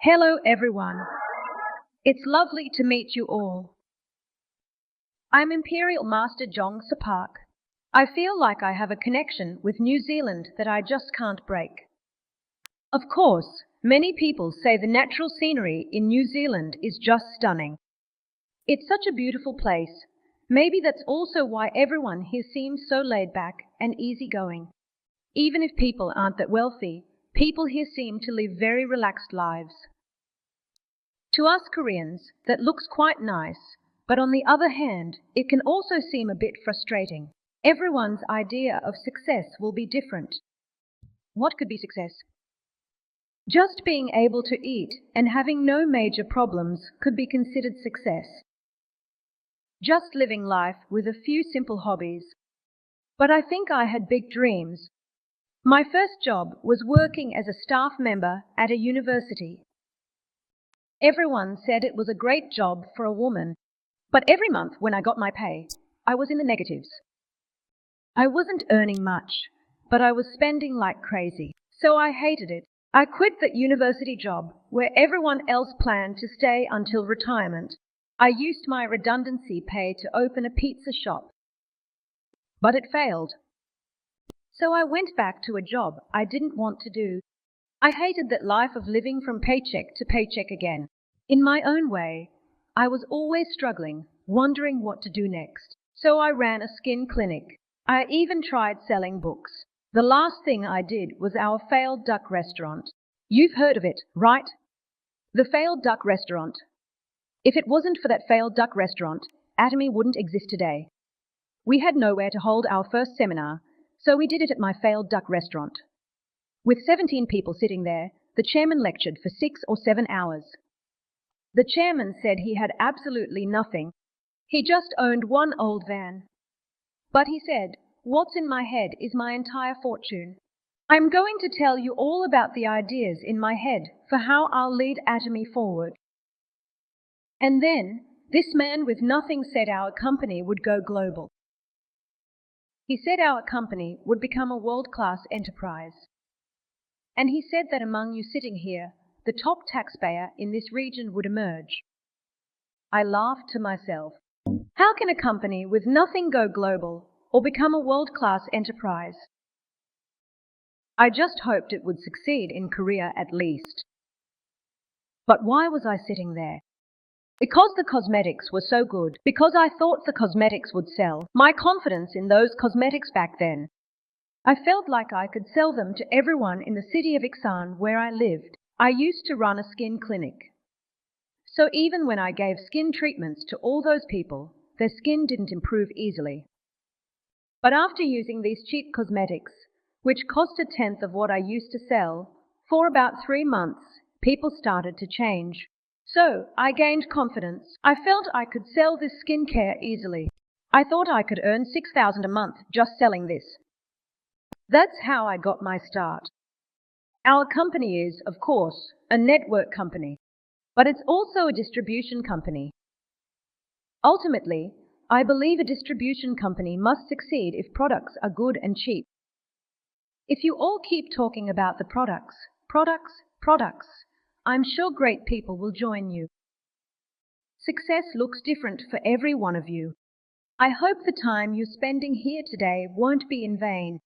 Hello everyone. It's lovely to meet you all. I'm Imperial Master Jeong Soo. I feel like I have a connection with New Zealand that I just can't break. Of course, many people say the natural scenery in New Zealand is just stunning. It's such a beautiful place. Maybe that's also why everyone here seems so laid back and easygoing. Even if people aren't that wealthy, people here seem to live very relaxed lives. To us Koreans, that looks quite nice, but on the other hand, it can also seem a bit frustrating. Everyone's idea of success will be different. What could be success? Just being able to eat and having no major problems could be considered success. Just living life with a few simple hobbies. But I think I had big dreams. My first job was working as a staff member at a university. Everyone said it was a great job for a woman, but every month when I got my pay, I was in the negatives. I wasn't earning much, but I was spending like crazy, so I hated it. I quit that university job where everyone else planned to stay until retirement. I used my redundancy pay to open a pizza shop, but it failed. So I went back to a job I didn't want to do. I hated that life of living from paycheck to paycheck again. In my own way, I was always struggling, wondering what to do next. So I ran a skin clinic. I even tried selling books. The last thing I did was our failed duck restaurant. You've heard of it, right? The failed duck restaurant. If it wasn't for that failed duck restaurant, Atomy wouldn't exist today. We had nowhere to hold our first seminar, so we did it at my failed duck restaurant. With 17 people sitting there, the chairman lectured for 6 or 7 hours. The chairman said he had absolutely nothing. He just owned one old van. But he said, "What's in my head is my entire fortune. I'm going to tell you all about the ideas in my head for how I'll lead Atomy forward." And then, this man with nothing said our company would go global. He said our company would become a world-class enterprise. And he said that among you sitting here, the top taxpayer in this region would emerge. I laughed to myself. How can a company with nothing go global or become a world-class enterprise? I just hoped it would succeed in Korea at least. But why was I sitting there? Because the cosmetics were so good, because I thought the cosmetics would sell. My confidence in those cosmetics back then. I felt like I could sell them to everyone in the city of Iksan where I lived. I used to run a skin clinic. So even when I gave skin treatments to all those people, their skin didn't improve easily. But after using these cheap cosmetics, which cost a tenth of what I used to sell, for about 3 months, people started to change. So I gained confidence. I felt I could sell this skincare easily. I thought I could earn 6,000 a month just selling this. That's how I got my start. Our company is, of course, a network company, but it's also a distribution company. Ultimately, I believe a distribution company must succeed if products are good and cheap. If you all keep talking about the products, I'm sure great people will join you. Success looks different for every one of you. I hope the time you're spending here today won't be in vain.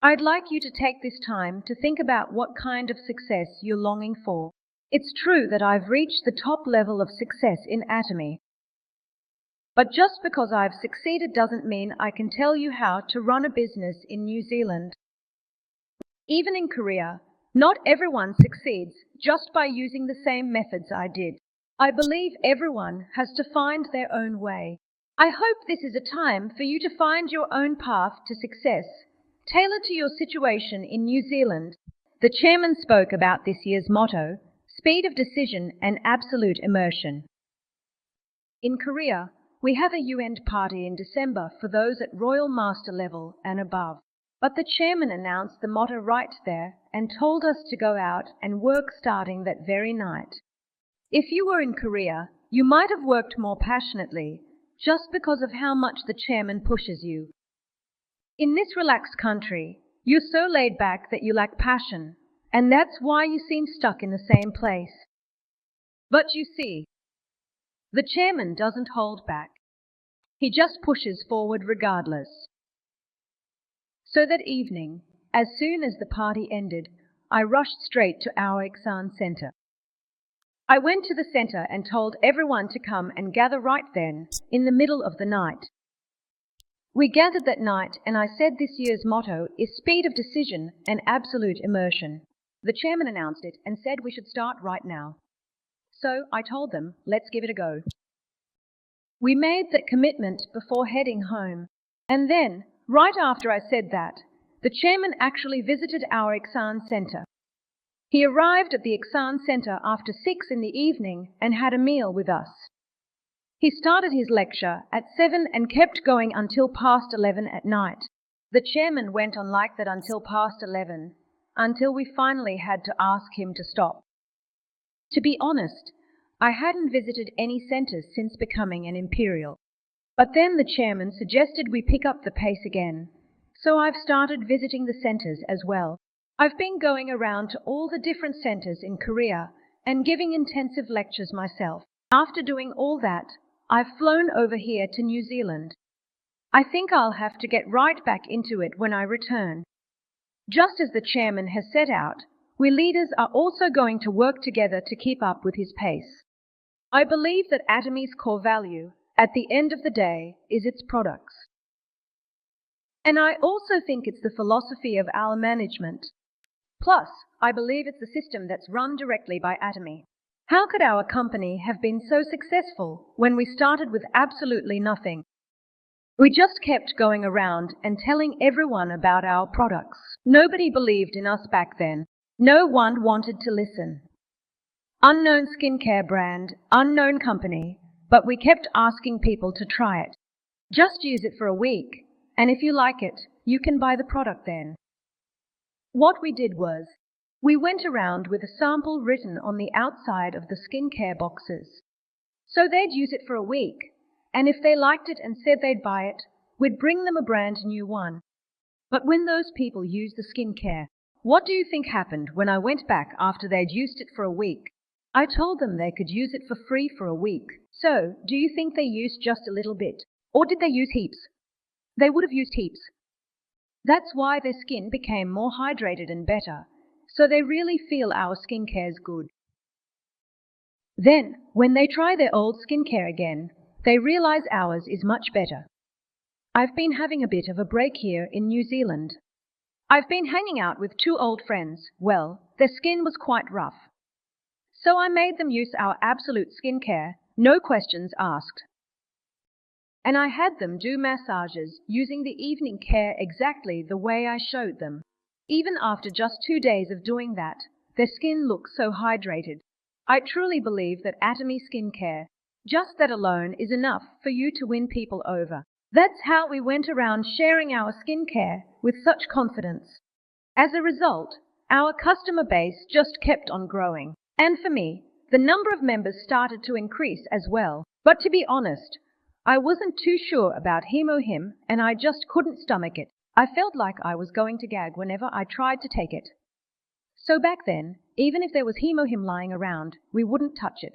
I'd like you to take this time to think about what kind of success you're longing for. It's true that I've reached the top level of success in Atomy. But just because I've succeeded doesn't mean I can tell you how to run a business in New Zealand. Even in Korea, not everyone succeeds just by using the same methods I did. I believe everyone has to find their own way. I hope this is a time for you to find your own path to success, tailored to your situation in New Zealand. The chairman spoke about this year's motto, speed of decision and absolute immersion. In Korea, we have a UN party in December for those at Royal Master level and above. But the chairman announced the motto right there and told us to go out and work starting that very night. If you were in Korea, you might have worked more passionately, just because of how much the chairman pushes you. In this relaxed country, you're so laid back that you lack passion, and that's why you seem stuck in the same place. But you see, the chairman doesn't hold back. He just pushes forward regardless. So that evening, as soon as the party ended, I rushed straight to our exam center. I went to the center and told everyone to come and gather right then, in the middle of the night. We gathered that night and I said this year's motto is speed of decision and absolute immersion. The chairman announced it and said we should start right now. So I told them, let's give it a go. We made that commitment before heading home. And then, right after I said that, the chairman actually visited our exam center. He arrived at the exam center after 6 in the evening and had a meal with us. He started his lecture at 7 and kept going until past 11 at night. The chairman went on like that until past 11, until we finally had to ask him to stop. To be honest, I hadn't visited any centers since becoming an Imperial. But then the chairman suggested we pick up the pace again. So I've started visiting the centers as well. I've been going around to all the different centers in Korea and giving intensive lectures myself. After doing all that, I've flown over here to New Zealand. I think I'll have to get right back into it when I return. Just as the chairman has set out, we leaders are also going to work together to keep up with his pace. I believe that Atomy's core value, at the end of the day, is its products. And I also think it's the philosophy of our management. Plus, I believe it's the system that's run directly by Atomy. How could our company have been so successful when we started with absolutely nothing? We just kept going around and telling everyone about our products. Nobody believed in us back then. No one wanted to listen. Unknown skincare brand, unknown company, but we kept asking people to try it. Just use it for a week, and if you like it, you can buy the product then. What we did was, we went around with a sample written on the outside of the skincare boxes. So they'd use it for a week, and if they liked it and said they'd buy it, we'd bring them a brand new one. But when those people used the skincare, what do you think happened when I went back after they'd used it for a week? I told them they could use it for free for a week. So, do you think they used just a little bit? Or did they use heaps? They would have used heaps. That's why their skin became more hydrated and better. So they really feel our skincare's good. Then, when they try their old skincare again, they realize ours is much better. I've been having a bit of a break here in New Zealand. I've been hanging out with 2 old friends. Well, their skin was quite rough. So I made them use our absolute skincare, no questions asked. And I had them do massages using the evening care exactly the way I showed them. Even after just 2 days of doing that, their skin looked so hydrated. I truly believe that Atomy skincare, just that alone, is enough for you to win people over. That's how we went around sharing our skincare with such confidence. As a result, our customer base just kept on growing. And for me, the number of members started to increase as well. But to be honest, I wasn't too sure about Hemohim and I just couldn't stomach it. I felt like I was going to gag whenever I tried to take it. So back then, even if there was Hemohim lying around, we wouldn't touch it.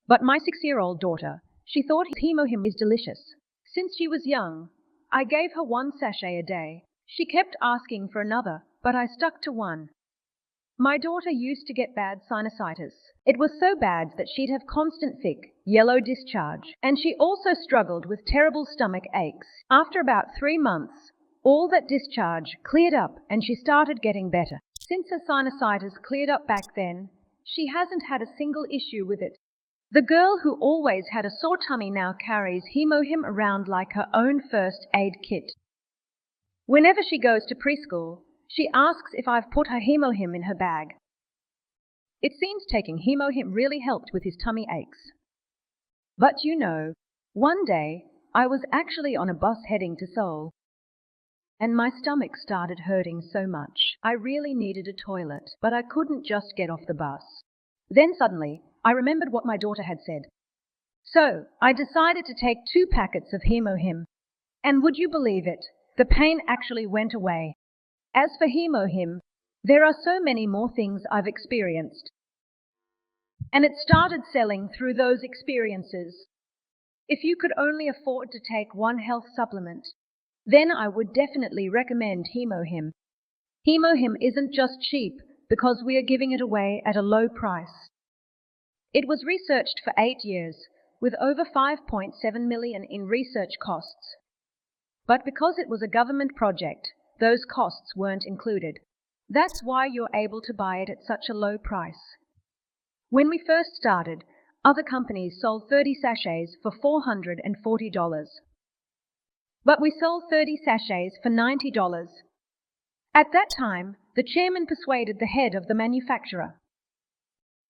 But my 6-year-old daughter, she thought Hemohim is delicious. Since she was young, I gave her 1 sachet a day. She kept asking for another, but I stuck to 1. My daughter used to get bad sinusitis. It was so bad that she'd have constant thick, yellow discharge, and she also struggled with terrible stomach aches. After about 3 months, all that discharge cleared up and she started getting better. Since her sinusitis cleared up back then, she hasn't had a single issue with it. The girl who always had a sore tummy now carries Hemohim around like her own first aid kit. Whenever she goes to preschool, she asks if I've put her Hemohim in her bag. It seems taking Hemohim really helped with his tummy aches. But you know, one day I was actually on a bus heading to Seoul, and my stomach started hurting so much. I really needed a toilet, but I couldn't just get off the bus. Then suddenly, I remembered what my daughter had said. So, I decided to take 2 packets of Hemohim. And would you believe it? The pain actually went away. As for Hemohim, There are so many more things I've experienced. And it started selling through those experiences. If you could only afford to take one health supplement, then I would definitely recommend HemoHim. HemoHim isn't just cheap because we are giving it away at a low price. It was researched for 8 years, with over 5.7 million in research costs. But because it was a government project, those costs weren't included. That's why you're able to buy it at such a low price. When we first started, other companies sold 30 sachets for $440. But we sold 30 sachets for $90. At that time, the chairman persuaded the head of the manufacturer.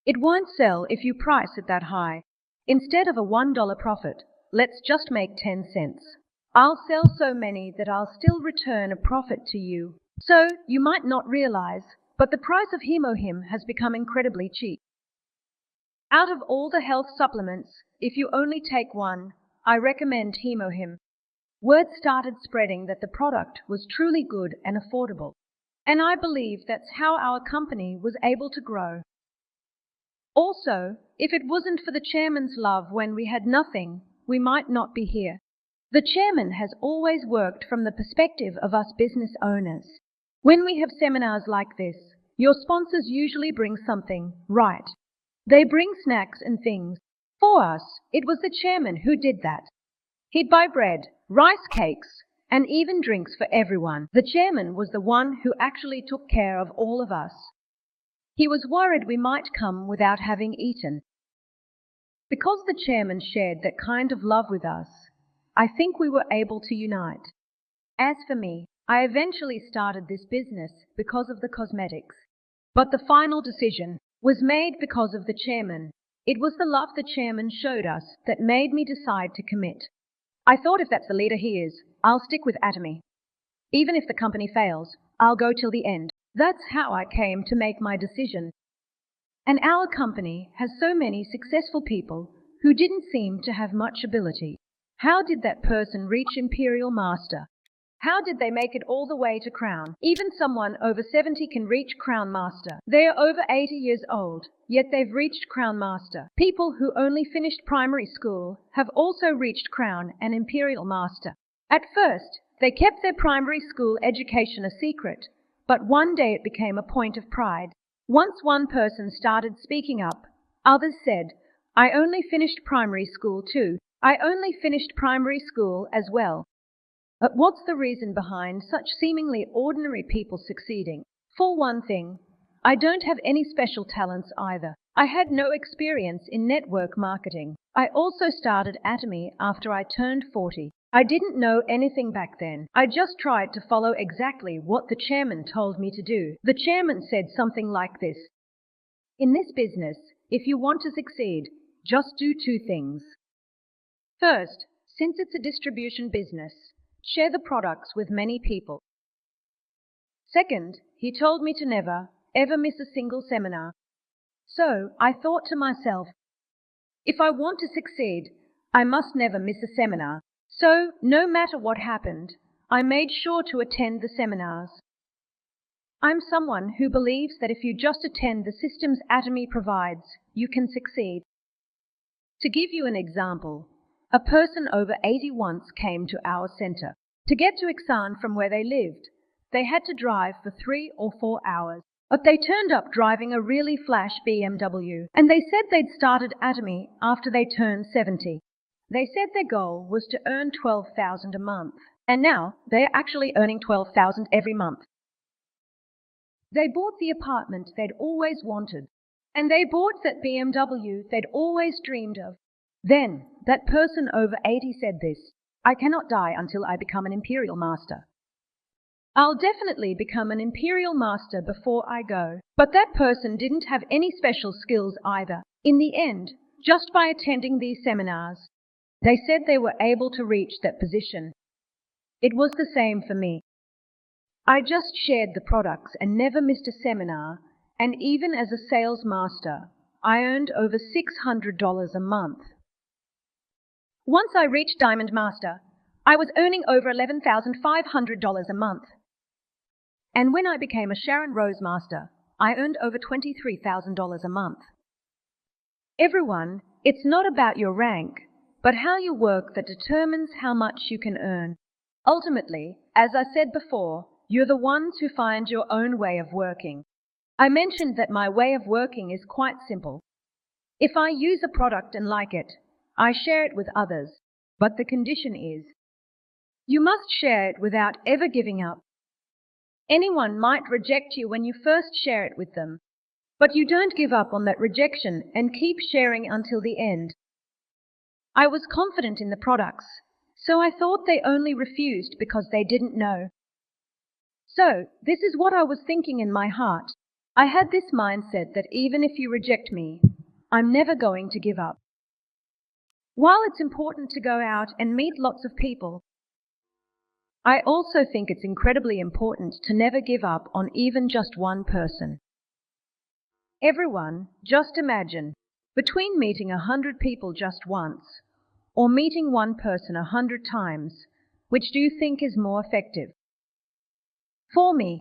It won't sell if you price it that high. Instead of a $1 profit, let's just make 10 cents. I'll sell so many that I'll still return a profit to you. So, you might not realize, but the price of HemoHim has become incredibly cheap. Out of all the health supplements, if you only take one, I recommend HemoHim. Word started spreading that the product was truly good and affordable. And I believe that's how our company was able to grow. Also, if it wasn't for the chairman's love when we had nothing, we might not be here. The chairman has always worked from the perspective of us business owners. When we have seminars like this, your sponsors usually bring something, right? They bring snacks and things. For us, it was the chairman who did that. He'd buy bread, rice cakes, and even drinks for everyone. The chairman was the one who actually took care of all of us. He was worried we might come without having eaten. Because the chairman shared that kind of love with us, I think we were able to unite. As for me, I eventually started this business because of the cosmetics. But the final decision was made because of the chairman. It was the love the chairman showed us that made me decide to commit. I thought if that's the leader he is, I'll stick with Atomy. Even if the company fails, I'll go till the end. That's how I came to make my decision. And our company has so many successful people who didn't seem to have much ability. How did that person reach Imperial Master? How did they make it all the way to Crown? Even someone over 70 can reach Crown Master. They are over 80 years old, yet they've reached Crown Master. People who only finished primary school have also reached Crown and Imperial Master. At first, they kept their primary school education a secret, but one day it became a point of pride. Once one person started speaking up, others said, I only finished primary school too. I only finished primary school as well. But what's the reason behind such seemingly ordinary people succeeding? For one thing, I don't have any special talents either. I had no experience in network marketing. I also started Atomy after I turned 40. I didn't know anything back then. I just tried to follow exactly what the chairman told me to do. The chairman said something like this. In this business, if you want to succeed, just do 2 things. First, since it's a distribution business, share the products with many people. Second, he told me to never, ever miss a single seminar. So I thought to myself, if I want to succeed, I must never miss a seminar. So, no matter what happened, I made sure to attend the seminars. I'm someone who believes that if you just attend the systems Atomy provides, you can succeed. To give you an example, a person over 80 once came to our center. To get to Iksan from where they lived, they had to drive for 3 or 4 hours. But they turned up driving a really flash BMW, and they said they'd started Atomy after they turned 70. They said their goal was to earn $12,000 a month, and now they're actually earning $12,000 every month. They bought the apartment they'd always wanted, and they bought that BMW they'd always dreamed of. Then, that person over 80 said this, I cannot die until I become an Imperial Master. I'll definitely become an Imperial Master before I go. But that person didn't have any special skills either. In the end, just by attending these seminars, they said they were able to reach that position. It was the same for me. I just shared the products and never missed a seminar, and even as a sales master, I earned over $600 a month. Once I reached Diamond Master, I was earning over $11,500 a month. And when I became a Sharon Rose Master, I earned over $23,000 a month. Everyone, it's not about your rank, but how you work that determines how much you can earn. Ultimately, as I said before, you're the ones who find your own way of working. I mentioned that my way of working is quite simple. If I use a product and like it, I share it with others, but the condition is, you must share it without ever giving up. Anyone might reject you when you first share it with them, but you don't give up on that rejection and keep sharing until the end. I was confident in the products, so I thought they only refused because they didn't know. So, this is what I was thinking in my heart. I had this mindset that even if you reject me, I'm never going to give up. While it's important to go out and meet lots of people, I also think it's incredibly important to never give up on even just one person. Everyone, just imagine, between meeting 100 people just once, or meeting one person 100 times, which do you think is more effective? For me,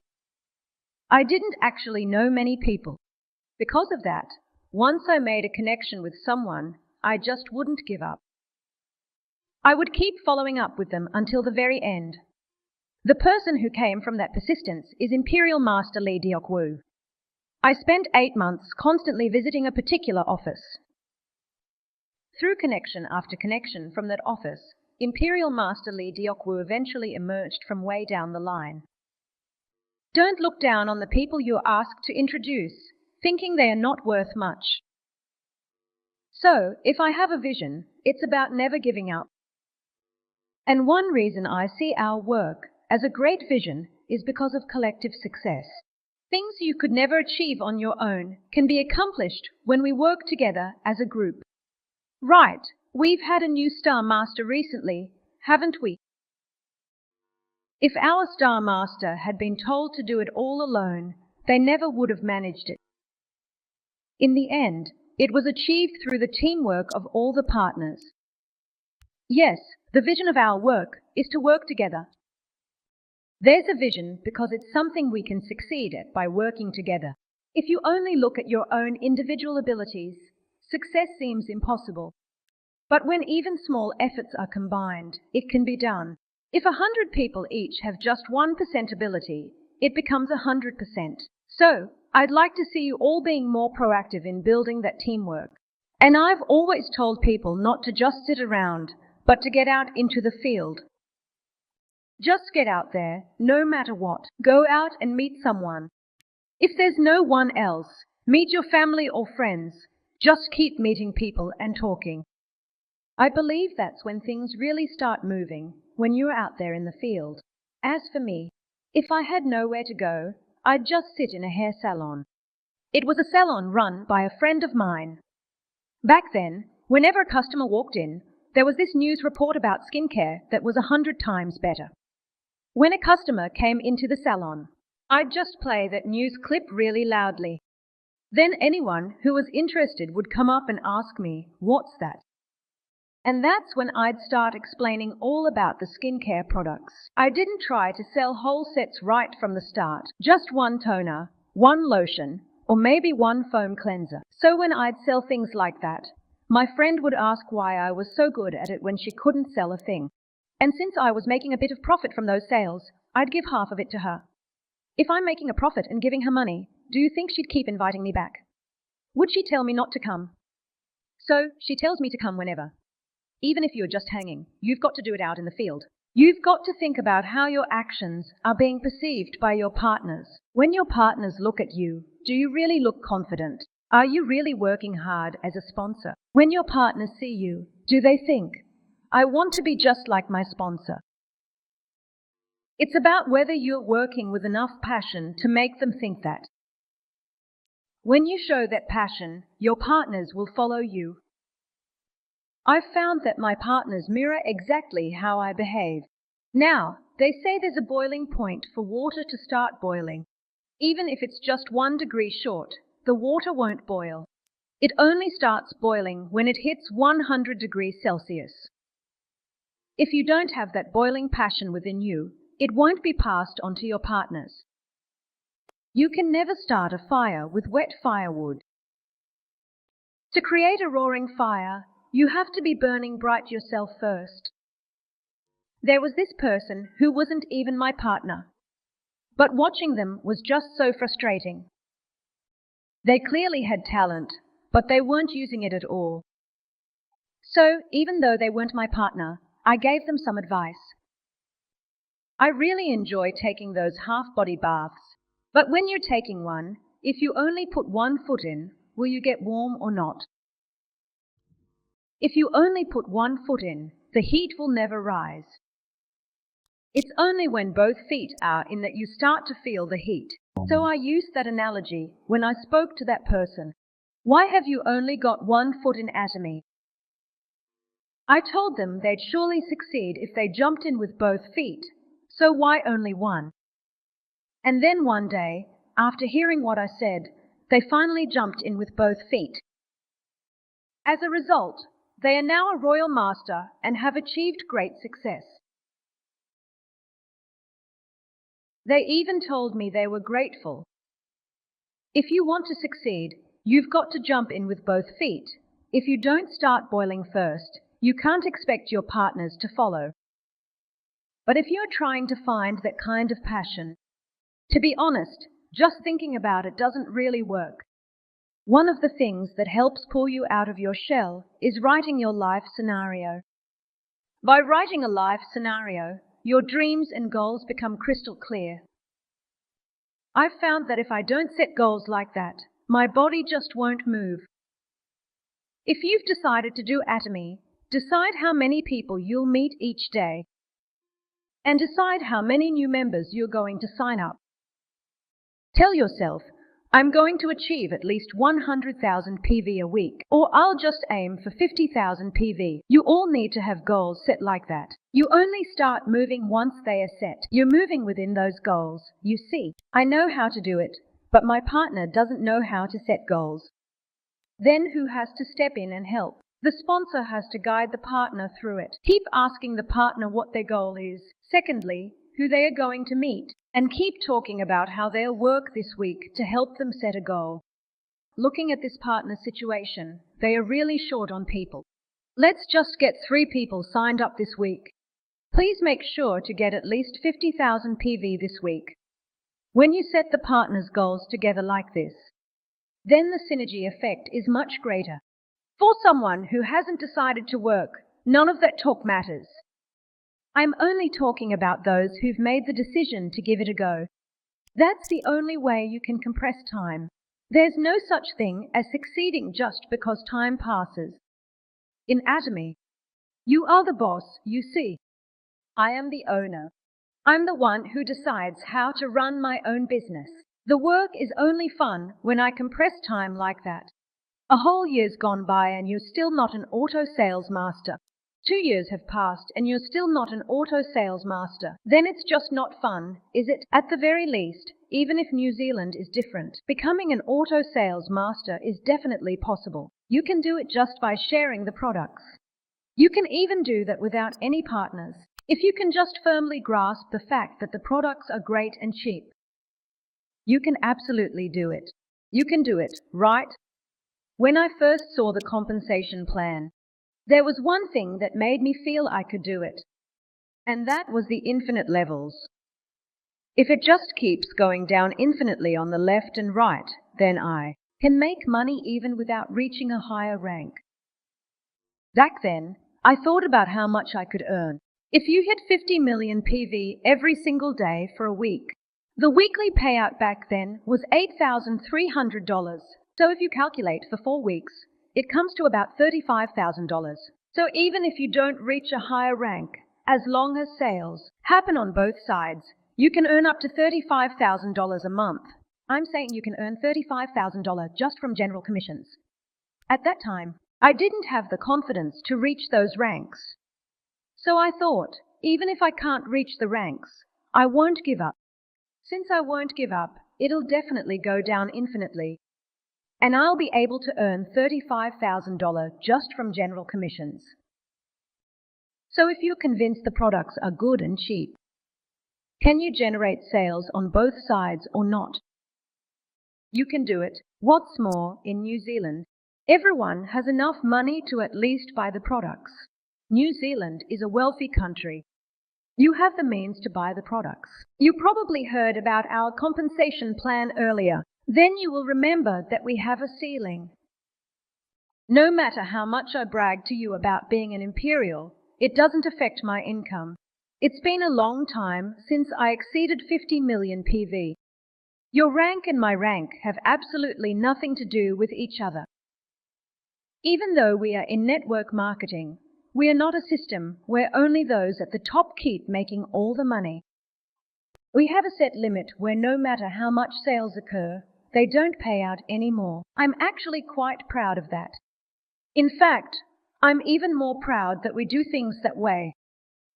I didn't actually know many people. Because of that, once I made a connection with someone, I just wouldn't give up. I would keep following up with them until the very end. The person who came from that persistence is Imperial Master Lee Deok-woo. I spent 8 months constantly visiting a particular office. Through connection after connection from that office, Imperial Master Lee Deok-woo eventually emerged from way down the line. Don't look down on the people you're asked to introduce, thinking they are not worth much. So, if I have a vision, it's about never giving up. And one reason I see our work as a great vision is because of collective success. Things you could never achieve on your own can be accomplished when we work together as a group. Right, we've had a new Star Master recently, haven't we? If our Star Master had been told to do it all alone, they never would have managed it. In the end, it was achieved through the teamwork of all the partners. Yes, the vision of our work is to work together. There's a vision because it's something we can succeed at by working together. If you only look at your own individual abilities, success seems impossible. But when even small efforts are combined, it can be done. If 100 people each have just 1% ability, it becomes 100%. So, I'd like to see you all being more proactive in building that teamwork. And I've always told people not to just sit around, but to get out into the field. Just get out there, no matter what. Go out and meet someone. If there's no one else, meet your family or friends. Just keep meeting people and talking. I believe that's when things really start moving, when you're out there in the field. As for me, if I had nowhere to go, I'd just sit in a hair salon. It was a salon run by a friend of mine. Back then, whenever a customer walked in, there was this news report about skincare that was 100 times better. When a customer came into the salon, I'd just play that news clip really loudly. Then anyone who was interested would come up and ask me, "What's that?" And that's when I'd start explaining all about the skincare products. I didn't try to sell whole sets right from the start, just one toner, one lotion, or maybe one foam cleanser. So when I'd sell things like that, my friend would ask why I was so good at it when she couldn't sell a thing. And since I was making a bit of profit from those sales, I'd give half of it to her. If I'm making a profit and giving her money, do you think she'd keep inviting me back? Would she tell me not to come? So she tells me to come whenever. Even if you're just hanging, you've got to do it out in the field. You've got to think about how your actions are being perceived by your partners. When your partners look at you, do you really look confident? Are you really working hard as a sponsor? When your partners see you, do they think, "I want to be just like my sponsor"? It's about whether you're working with enough passion to make them think that. When you show that passion, your partners will follow you. I've found that my partners mirror exactly how I behave. Now, they say there's a boiling point for water to start boiling. Even if it's just 1 degree short, the water won't boil. It only starts boiling when it hits 100 degrees Celsius. If you don't have that boiling passion within you, it won't be passed on to your partners. You can never start a fire with wet firewood. To create a roaring fire, you have to be burning bright yourself first. There was this person who wasn't even my partner, but watching them was just so frustrating. They clearly had talent, but they weren't using it at all. So, even though they weren't my partner, I gave them some advice. I really enjoy taking those half-body baths, but when you're taking one, if you only put one foot in, will you get warm or not? If you only put one foot in, the heat will never rise. It's only when both feet are in that you start to feel the heat. So I used that analogy when I spoke to that person. Why have you only got one foot in Atomy? I told them they'd surely succeed if they jumped in with both feet, so why only one? And then one day, after hearing what I said, they finally jumped in with both feet. As a result, they are now a royal master and have achieved great success. They even told me they were grateful. If you want to succeed, you've got to jump in with both feet. If you don't start boiling first, you can't expect your partners to follow. But if you're trying to find that kind of passion, to be honest, just thinking about it doesn't really work. One of the things that helps pull you out of your shell is writing your life scenario. By writing a life scenario, your dreams and goals become crystal clear. I've found that if I don't set goals like that, my body just won't move. If you've decided to do Atomy, decide how many people you'll meet each day, and decide how many new members you're going to sign up. Tell yourself, I'm going to achieve at least 100,000 PV a week, or I'll just aim for 50,000 PV. You all need to have goals set like that. You only start moving once they are set. You're moving within those goals. You see, I know how to do it, but my partner doesn't know how to set goals. Then who has to step in and help? The sponsor has to guide the partner through it. Keep asking the partner what their goal is. Secondly, who they are going to meet, and keep talking about how they'll work this week to help them set a goal. Looking at this partner situation, they are really short on people. Let's just get 3 people signed up this week. Please make sure to get at least 50,000 PV this week. When you set the partner's goals together like this, then the synergy effect is much greater. For someone who hasn't decided to work, none of that talk matters. I'm only talking about those who've made the decision to give it a go. That's the only way you can compress time. There's no such thing as succeeding just because time passes. In Atomy, you are the boss, you see. I am the owner. I'm the one who decides how to run my own business. The work is only fun when I compress time like that. A whole year's gone by and you're still not an auto sales master. 2 years have passed and you're still not an auto sales master. Then it's just not fun, is it? At the very least, even if New Zealand is different, becoming an auto sales master is definitely possible. You can do it just by sharing the products. You can even do that without any partners, if you can just firmly grasp the fact that the products are great and cheap. You can absolutely do it. You can do it, right? When I first saw the compensation plan, there was one thing that made me feel I could do it, and that was the infinite levels. If it just keeps going down infinitely on the left and right, then I can make money even without reaching a higher rank. Back then, I thought about how much I could earn. If you hit 50 million PV every single day for a week, the weekly payout back then was $8,300. So if you calculate for 4 weeks, it comes to about $35,000. So even if you don't reach a higher rank, as long as sales happen on both sides, you can earn up to $35,000 a month. I'm saying you can earn $35,000 just from general commissions. At that time, I didn't have the confidence to reach those ranks. So I thought, even if I can't reach the ranks, I won't give up. Since I won't give up, it'll definitely go down infinitely. And I'll be able to earn $35,000 just from general commissions. So if you're convinced the products are good and cheap, can you generate sales on both sides or not? You can do it. What's more, in New Zealand, everyone has enough money to at least buy the products. New Zealand is a wealthy country. You have the means to buy the products. You probably heard about our compensation plan earlier. Then you will remember that we have a ceiling. No matter how much I brag to you about being an Imperial, it doesn't affect my income. It's been a long time since I exceeded 50 million PV. Your rank and my rank have absolutely nothing to do with each other. Even though we are in network marketing, we are not a system where only those at the top keep making all the money. We have a set limit where no matter how much sales occur, they don't pay out any more. I'm actually quite proud of that. In fact, I'm even more proud that we do things that way.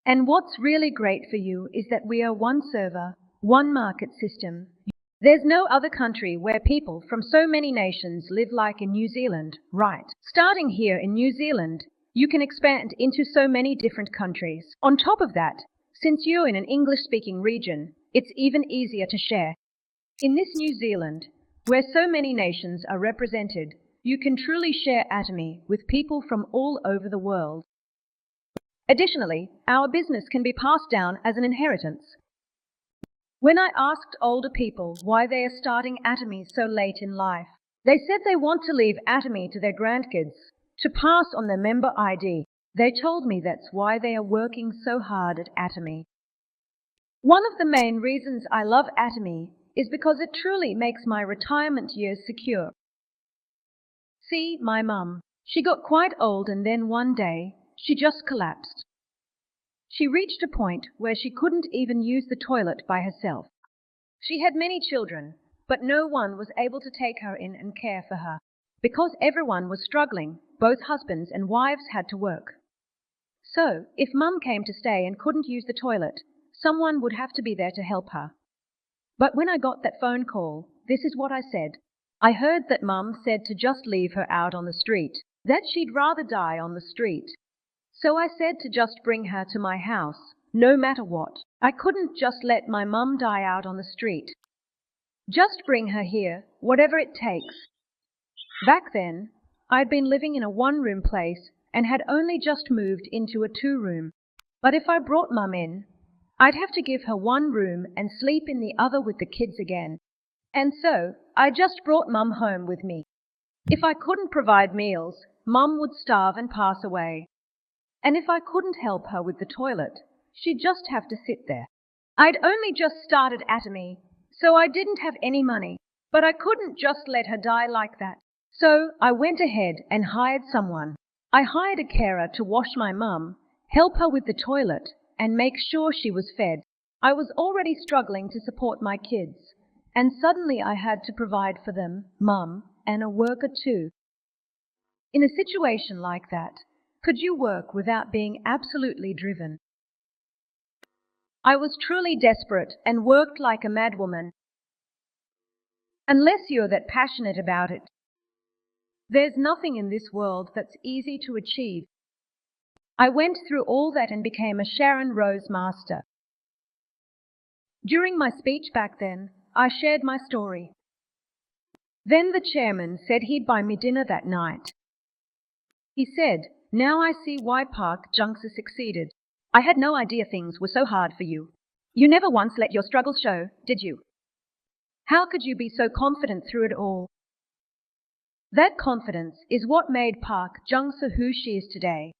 And what's really great for you is that we are one server, one market system. There's no other country where people from so many nations live like in New Zealand, right? Starting here in New Zealand, you can expand into so many different countries. On top of that, since you're in an English-speaking region, it's even easier to share. In this New Zealand, where so many nations are represented, you can truly share Atomy with people from all over the world. Additionally, our business can be passed down as an inheritance. When I asked older people why they are starting Atomy so late in life, they said they want to leave Atomy to their grandkids to pass on their member ID. They told me that's why they are working so hard at Atomy. One of the main reasons I love Atomy is because it truly makes my retirement years secure. See, my mum, she got quite old and then one day, she just collapsed. She reached a point where she couldn't even use the toilet by herself. She had many children, but no one was able to take her in and care for her. Because everyone was struggling, both husbands and wives had to work. So, if Mum came to stay and couldn't use the toilet, someone would have to be there to help her. But when I got that phone call, this is what I said. I heard that Mum said to just leave her out on the street, that she'd rather die on the street. So I said to just bring her to my house, no matter what. I couldn't just let my mum die out on the street. Just bring her here, whatever it takes. Back then, I'd been living in a one-room place and had only just moved into a two-room. But if I brought Mum in, I'd have to give her one room and sleep in the other with the kids again. And so, I just brought Mum home with me. If I couldn't provide meals, Mum would starve and pass away. And if I couldn't help her with the toilet, she'd just have to sit there. I'd only just started Atomy, so I didn't have any money, but I couldn't just let her die like that. So I went ahead and hired someone. I hired a carer to wash my mum, help her with the toilet, and make sure she was fed. I was already struggling to support my kids, and suddenly I had to provide for them, Mum, and a worker too. In a situation like that, could you work without being absolutely driven? I was truly desperate and worked like a madwoman. Unless you're that passionate about it, there's nothing in this world that's easy to achieve. I went through all that and became a Sharon Rose Master. During my speech back then, I shared my story. Then the chairman said he'd buy me dinner that night. He said, "Now I see why Park Jeong Soo succeeded. I had no idea things were so hard for you. You never once let your struggles show, did you? How could you be so confident through it all?" That confidence is what made Park Jeong Soo who she is today.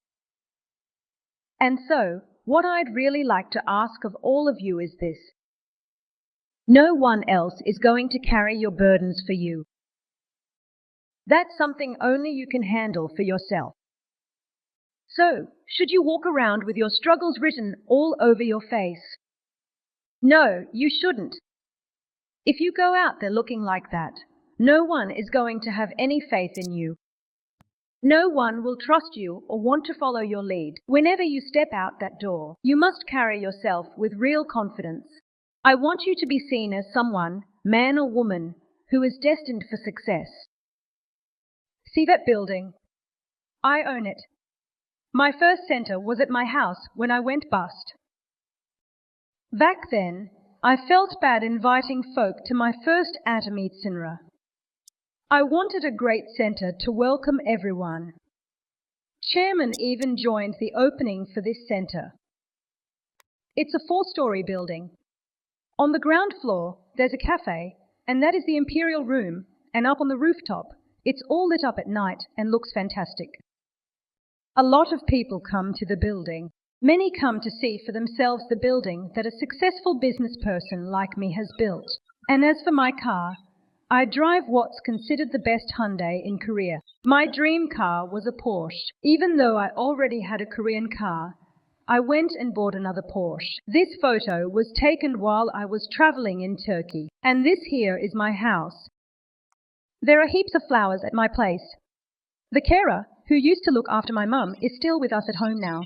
And so, what I'd really like to ask of all of you is this. No one else is going to carry your burdens for you. That's something only you can handle for yourself. So, should you walk around with your struggles written all over your face? No, you shouldn't. If you go out there looking like that, no one is going to have any faith in you. No one will trust you or want to follow your lead. Whenever you step out that door, you must carry yourself with real confidence. I want you to be seen as someone, man or woman, who is destined for success. See that building? I own it. My first center was at my house when I went bust. Back then, I felt bad inviting folk to my first Atomy Cinra. I wanted a great centre to welcome everyone. Chairman even joined the opening for this centre. It's a 4-story building. On the ground floor, there's a cafe, and that is the Imperial room, and up on the rooftop, it's all lit up at night and looks fantastic. A lot of people come to the building. Many come to see for themselves the building that a successful business person like me has built. And as for my car, I drive what's considered the best Hyundai in Korea. My dream car was a Porsche. Even though I already had a Korean car, I went and bought another Porsche. This photo was taken while I was traveling in Turkey. And this here is my house. There are heaps of flowers at my place. The carer, who used to look after my mum, is still with us at home now.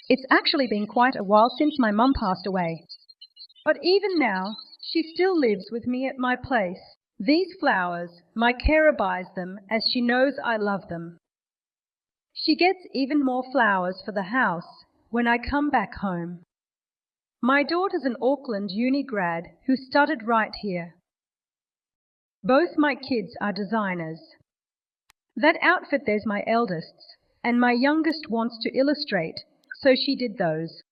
It's actually been quite a while since my mum passed away. But even now, she still lives with me at my place. These flowers, my carer buys them as she knows I love them. She gets even more flowers for the house when I come back home. My daughter's an Auckland uni grad who studied right here. Both my kids are designers. That outfit there's my eldest's, and my youngest wants to illustrate, so she did those.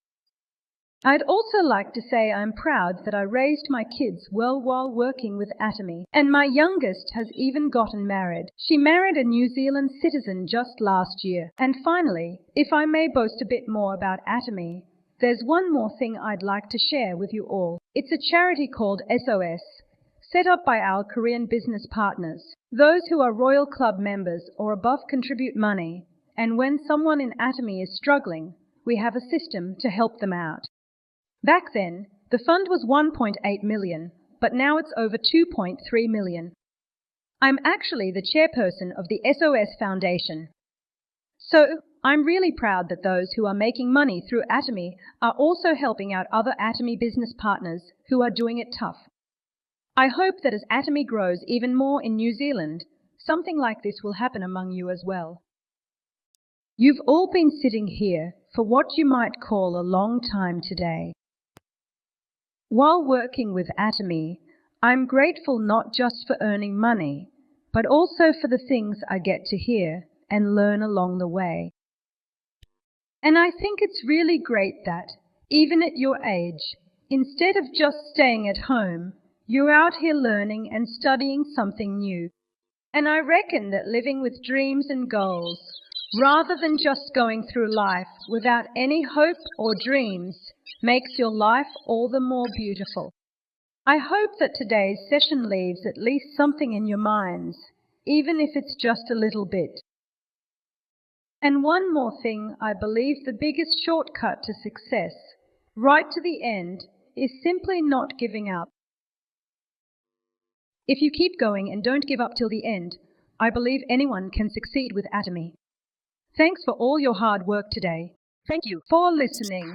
I'd also like to say I'm proud that I raised my kids well while working with Atomy, and my youngest has even gotten married. She married a New Zealand citizen just last year. And finally, if I may boast a bit more about Atomy, there's one more thing I'd like to share with you all. It's a charity called SOS, set up by our Korean business partners. Those who are Royal Club members or above contribute money, and when someone in Atomy is struggling, we have a system to help them out. Back then, the fund was 1.8 million, but now it's over 2.3 million. I'm actually the chairperson of the SOS Foundation. So, I'm really proud that those who are making money through Atomy are also helping out other Atomy business partners who are doing it tough. I hope that as Atomy grows even more in New Zealand, something like this will happen among you as well. You've all been sitting here for what you might call a long time today. While working with Atomy, I'm grateful not just for earning money, but also for the things I get to hear and learn along the way. And I think it's really great that, even at your age, instead of just staying at home, you're out here learning and studying something new. And I reckon that living with dreams and goals, rather than just going through life without any hope or dreams, makes your life all the more beautiful. I hope that today's session leaves at least something in your minds, even if it's just a little bit. And one more thing, I believe the biggest shortcut to success, right to the end, is simply not giving up. If you keep going and don't give up till the end, I believe anyone can succeed with Atomy. Thanks for all your hard work today. Thank you for listening.